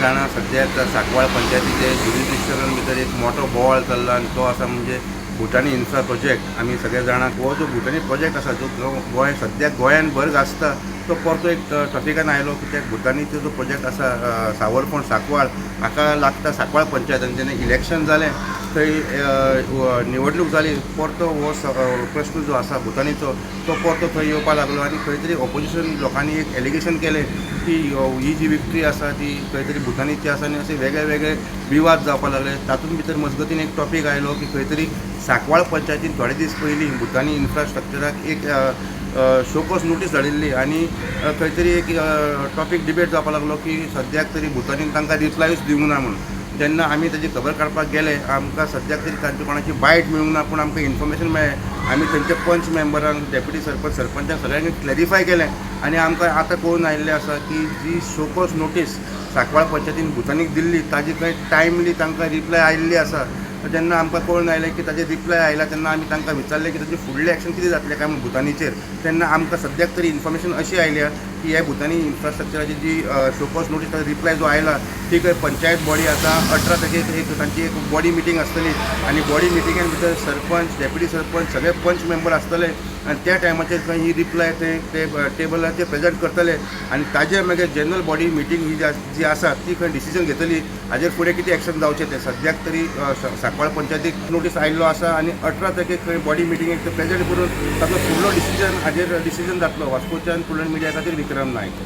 जाणां सद्याक सांकवाळ पंचायतीचे ज्युरिडिक्शनान भितर एक मोठो बोवाळ चल्ला आनी तो आसा म्हणजे भुतानी इन्फ्रा प्रोजेक्ट. आमी सगळे जाणांक हो जो भुतानी प्रोजेक्ट आसा जो गोंय सद्याक गोंयान भर गाजता तो परतो एक टॉपिकान आयलो कित्याक भुतानीचो जो प्रोजेक्ट आसा सावरफोंड सांकवाळ हाका लागता सांकवाळ पंचायतान जेन्ना इलेक्शन जालें थंय निवडणूक जाली परतो हो प्रश्न जो आसा भुतानीचो तो परतो थंय येवपाक लागलो आनी खंय तरी ऑपोजिशन लोकांनी एक एलिगेशन केलें की ही जी विक्ट्री आसा ती खंय तरी भुतानीची आसा आनी अशे वेगळे वेगळे विवाद जावपाक लागले. तातूंत भितर मजगतीन एक टॉपीक आयलो की खंय तरी सांकवाळ पंचायतीन थोडे दीस पयलीं भुतानी इन्फ्रास्ट्रक्चराक एक शोकोस नोटीस धाडिल्ली आनी खंय तरी एक टॉपीक डिबेट जावपाक लागलो की सद्याक तरी भुतानीन तांकां रिप्लायूच दिवंक ना म्हणून. जेन्ना आमी ताची खबर काडपाक गेले आमकां सद्याक तरी तांचे कोणाची बायट मेळूंक ना पूण आमकां इन्फॉर्मेशन मेळ्ळें. आमी थंयचे पंच मेंबरांक डेप्युटी सरपंचाक सगळ्यांनी क्लॅरिफाय केलें आनी आमकां आतां कळून आयिल्लें आसा की जी शोकोस नोटीस सांकवाळ पंचायतीन भुतानीक दिल्ली ताजी खंय टायमली तांकां रिप्लाय आयिल्ली आसा. जेन्ना आमकां कळून आयलें की ताजें रिप्लाय आयला तेन्ना आमी तांकां विचारलें की ताजें फुडलें एक्शन कितें जातलें काय म्हूण भुतानीचेर. तेन्ना आमकां सद्याक तरी इन्फॉर्मेशन अशी आयल्या की ह्या भुतानी इन्फ्रास्ट्रक्चराची जी शोकोस नोटीस ताजो रिप्लाय जो आयला ती खंय पंचायत बॉडी आसा 18 तारखेक एक तांची एक बॉडी मिटींग आसतली आनी बॉडी मिटिंगेन भितर सरपंच डेप्युटी सरपंच सगळे पंच मेंबर आसतले आनी त्या टायमाचेर खंय ही रिप्लाय ते टेबलाचेर प्रेजेंट करतले आनी ताजे मागीर जनरल बॉडी मिटींग ही जी आसा ती खंय डिसिजन घेतली हाजेर फुडें कितें एक्शन जावचें तें. सद्याक तरी सांकवाळ पंचायतीक नोटीस आयिल्लो आसा आनी 18 तारखेक खंय बॉडी मिटिंगेक ते प्रेजेंट करून ताचो फुडलो डिसिजन हाजेर डिसिजन जातलो. वास्कोच्यान पुलंड मिडिया खातीर विक्रम नायक.